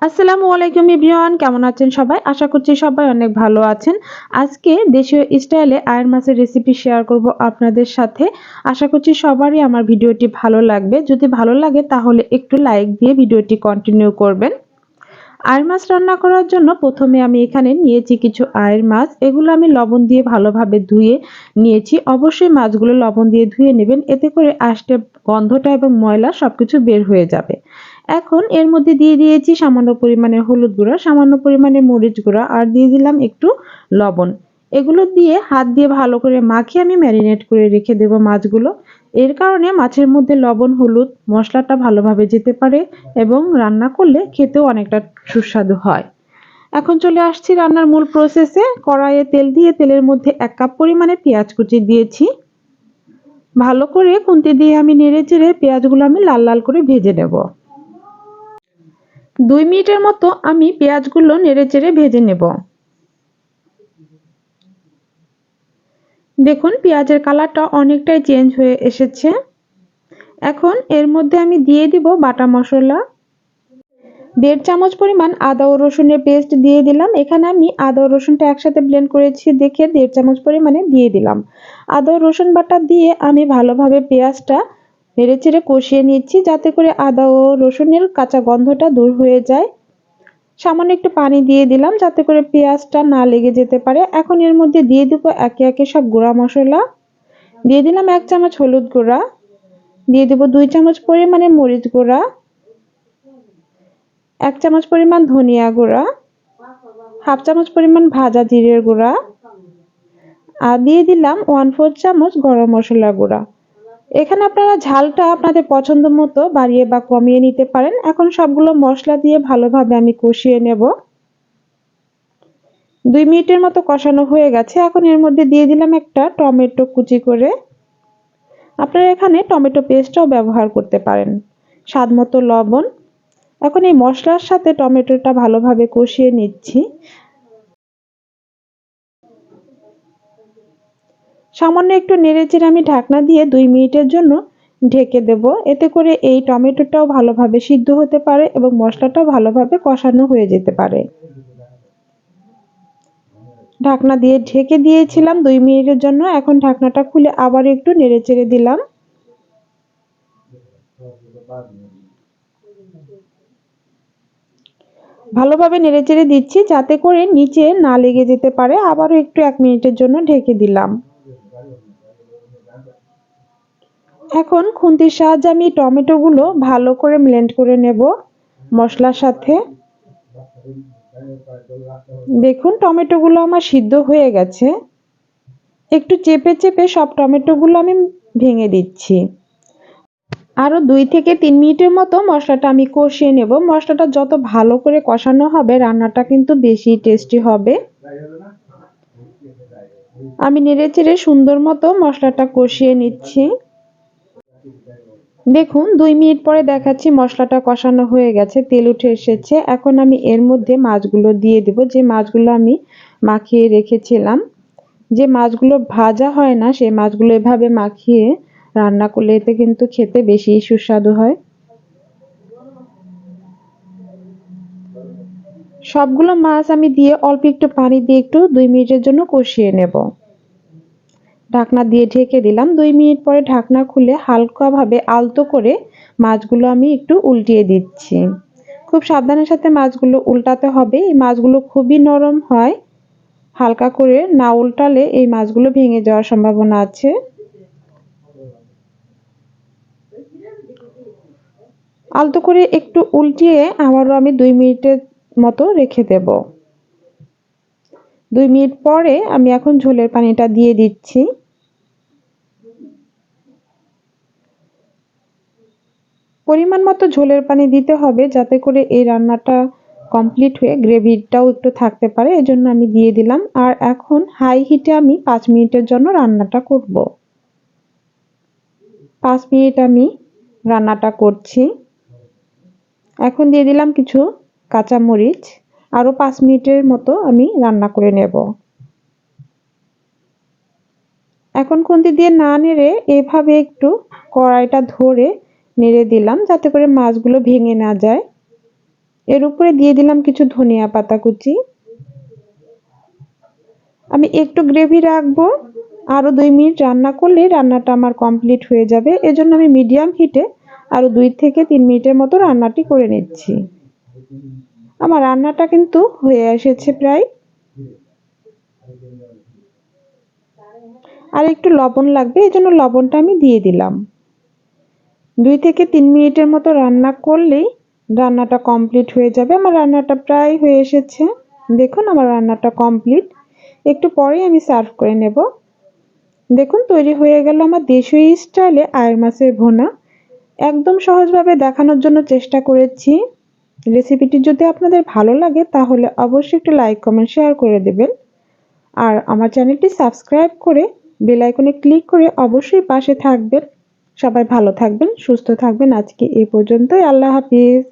আসসালামু আলাইকুম এভরিওয়ান, কেমন আছেন সবাই? আশা করছি সবাই অনেক ভালো আছেন। আজকে দেশীয় স্টাইলে আয়ের মাছের রেসিপি শেয়ার করব আপনাদের সাথে। আশা করছি সবারই আমার ভিডিওটি ভালো লাগবে। যদি ভালো লাগে তাহলে একটু লাইক দিয়ে ভিডিওটি কন্টিনিউ করবেন। আয়ের মাছ রান্না করার জন্য প্রথমে আমি এখানে নিয়েছি কিছু আয়ের মাছ। এগুলো আমি লবণ দিয়ে ভালোভাবে ধুয়ে নিয়েছি। অবশ্যই মাছগুলো লবণ দিয়ে ধুয়ে নেবেন, এতে করে আষ্টে গন্ধটা এবং ময়লা সবকিছু বের হয়ে যাবে। এখন এর মধ্যে দিয়ে দিয়েছি সামান্য পরিমাণে হলুদ গুঁড়া, সামান্য পরিমাণে মরিচ গুঁড়া আর দিয়ে দিলাম একটু লবণ। এগুলো দিয়ে হাত দিয়ে ভালো করে মাখিয়ে আমি ম্যারিনেট করে রেখে দেব মাছগুলো। এর কারণে মাছের মধ্যে লবণ হলুদ মশলাটা ভালোভাবে যেতে পারে এবং রান্না করলে খেতেও অনেকটা সুস্বাদু হয়। এখন চলে আসছি রান্নার মূল প্রসেসে। কড়াইয়ে তেল দিয়ে তেলের মধ্যে 1 কাপ পরিমাণে পেঁয়াজ কুচি দিয়েছি। ভালো করে খুন্তি দিয়ে আমি নেড়ে চেড়ে পেঁয়াজগুলো আমি লাল লাল করে ভেজে নেব। 2 মিনিটের মতো আমি পেঁয়াজগুলো নেড়ে চেড়ে ভেজে নেব। দেখুন পেঁয়াজের কালারটা অনেকটাই চেঞ্জ হয়ে এসেছে। এখন এর মধ্যে আমি দিয়ে দিব বাটা মশলা। 1.5 চামচ পরিমাণ আদা ও রসুনের পেস্ট দিয়ে দিলাম। এখানে আমি আদা ও রসুনটা একসাথে ব্লেন্ড করেছি দেখে 1.5 চামচ পরিমাণে দিয়ে দিলাম। আদা ও রসুন বাটা দিয়ে আমি ভালোভাবে পেঁয়াজটা নেড়েচেড়ে কষিয়ে নিচ্ছি, যাতে করে আদা ও রসুনের কাঁচা গন্ধটা দূর হয়ে যায়। সামান্য একটু পানি দিয়ে দিলাম যাতে করে পেঁয়াজটা না লেগে যেতে পারে। এখন এর মধ্যে দিয়ে দিব একে একে সব গুঁড়া মশলা। দিয়ে দিলাম 1 চামচ হলুদ গুঁড়া, দিয়ে দেব 2 চামচ পরিমাণে মরিচ গুঁড়া, 1 চামচ পরিমাণ ধনিয়া গুঁড়া, হাফ চামচ পরিমাণ ভাজা জিরের গুঁড়া আর দিয়ে দিলাম 1/4 চামচ গরম মশলা গুঁড়া। এখানে আপনারা ঝালটা আপনাদের পছন্দ মতো বাড়িয়ে বা কমিয়ে নিতে পারেন। এখন সবগুলো মশলা দিয়ে ভালোভাবে আমি কষিয়ে নেব। 2 মিনিটের মতো কষানো হয়ে গেছে। এখন এর মধ্যে দিয়ে দিলাম একটা টমেটো কুচি করে। আপনারা এখানে টমেটো পেস্টটাও ব্যবহার করতে পারেন। স্বাদ মতো লবণ। এখন এই মশলার সাথে টমেটোটা ভালোভাবে কষিয়ে নিচ্ছি। সামান্য একটু নেড়েচেড়ে আমি ঢাকনা দিয়ে 2 মিনিটের জন্য ঢেকে দেব। এতে করে এই টমেটোটাও ভালোভাবে সিদ্ধ হতে পারে এবং মশলাটাও ভালোভাবে কষানো হয়ে যেতে পারে। ঢাকনা দিয়ে ঢেকে দিয়েছিলাম 2 মিনিটের জন্য। এখন ঢাকনাটা খুলে আবার একটু নেড়েচেড়ে দিলাম। ভালোভাবে নেড়েচেড়ে দিচ্ছি যাতে করে নিচে না লেগে যেতে পারে। আবারও একটু 1 মিনিটের জন্য ঢেকে দিলাম। এখন খুন্তির সাহায্যে আমি টমেটোগুলো ভালো করে ব্লেন্ড করে নেব মশলার সাথে। দেখুন টমেটোগুলো আমার সিদ্ধ হয়ে গেছে। একটু চেপে চেপে সব টমেটোগুলো আমি ভেঙে দিচ্ছি। আরও 2 থেকে 3 মিনিটের মতো মশলাটা আমি কষিয়ে নেব। মশলাটা যত ভালো করে কষানো হবে রান্নাটা কিন্তু বেশি টেস্টি হবে। আমি নেড়েচেড়ে সুন্দর মতো মশলাটা কষিয়ে নিচ্ছি। দেখুন 2 মিনিট পরে দেখাচ্ছি মশলাটা কষানো হয়ে গেছে, তেল উঠে এসেছে। এখন আমি এর মধ্যে মাছগুলো দিয়ে দেব, যে মাছগুলো আমি মাখিয়ে রেখেছিলাম। যে মাছগুলো ভাজা হয় না সেই মাছগুলো এভাবে মাখিয়ে রান্না করলে এতে কিন্তু খেতে বেশি সুস্বাদু হয়। সবগুলো মাছ আমি দিয়ে অল্প একটু পানি দিয়ে একটু 2 মিনিটের জন্য কষিয়ে নেব। ঢাকনা দিয়ে ঢেকে দিলাম। 2 মিনিট পরে ঢাকনা খুলে হালকাভাবে আলতো করে মাছগুলো আমি একটু উল্টিয়ে দিচ্ছি। খুব সাবধানের সাথে মাছগুলো উল্টাতে হবে। এই মাছগুলো খুবই নরম হয়। হালকা করে না উল্টালে এই মাছগুলো ভেঙে যাওয়ার সম্ভাবনা আছে। আলতো করে একটু উল্টিয়ে আবারও আমি 2 মিনিটের মতো রেখে দেব। 2 মিনিট পরে আমি এখন ঝোলের পানিটা দিয়ে দিচ্ছি। পরিমাণ মতো ঝোলের পানি দিতে হবে যাতে করে এই রান্নাটা কমপ্লিট হয়ে গ্রেভিটাও একটু থাকতে পারে, এজন্য আমি দিয়ে দিলাম। আর এখন হাই হিটে আমি 5 মিনিটের জন্য রান্নাটা করব। 5 মিনিট আমি রান্নাটা করছি। এখন দিয়ে দিলাম কিছু কাঁচামরিচ। আরও 5 মিনিটের মতো আমি রান্না করে নেব। এখন খুন্তি দিয়ে না নেড়ে এভাবে একটু কড়াইটা ধরে নেড়ে দিলাম যাতে করে মাছগুলো ভেঙে না যায়। এর উপরে দিয়ে দিলাম কিছু ধনিয়া পাতা কুচি। আমি একটু গ্রেভি রাখবো, আরো 2 মিনিট রান্না করলে রান্নাটা আমার কমপ্লিট হয়ে যাবে। এজন্য আমি মিডিয়াম হিটে আরো 2 থেকে 3 মিনিটের মতো রান্নাটি করে নিচ্ছি। আমার রান্নাটা কিন্তু হয়ে এসেছে প্রায়। আর একটু লবণ লাগবে, এজন্য লবণটা আমি দিয়ে দিলাম। 2 থেকে 3 মিনিটের মতো রান্না করলেই রান্নাটা কমপ্লিট হয়ে যাবে। আমার রান্নাটা প্রায় হয়ে এসেছে। দেখুন আমার রান্নাটা কমপ্লিট। একটু পরেই আমি সার্ভ করে নেব। দেখুন তৈরি হয়ে গেল আমার দেশীয় স্টাইলে আয়ের মাছের ভুনা। একদম সহজভাবে দেখানোর জন্য চেষ্টা করেছি। রেসিপিটি যদি আপনাদের ভালো লাগে তাহলে অবশ্যই একটু লাইক, কমেন্ট, শেয়ার করে দেবেন। আর আমার চ্যানেলটি সাবস্ক্রাইব করে বেল আইকনে ক্লিক করে অবশ্যই পাশে থাকবেন। সবাই ভালো থাকবেন, সুস্থ থাকবেন। আজকে এই পর্যন্তই। আল্লাহ হাফিজ।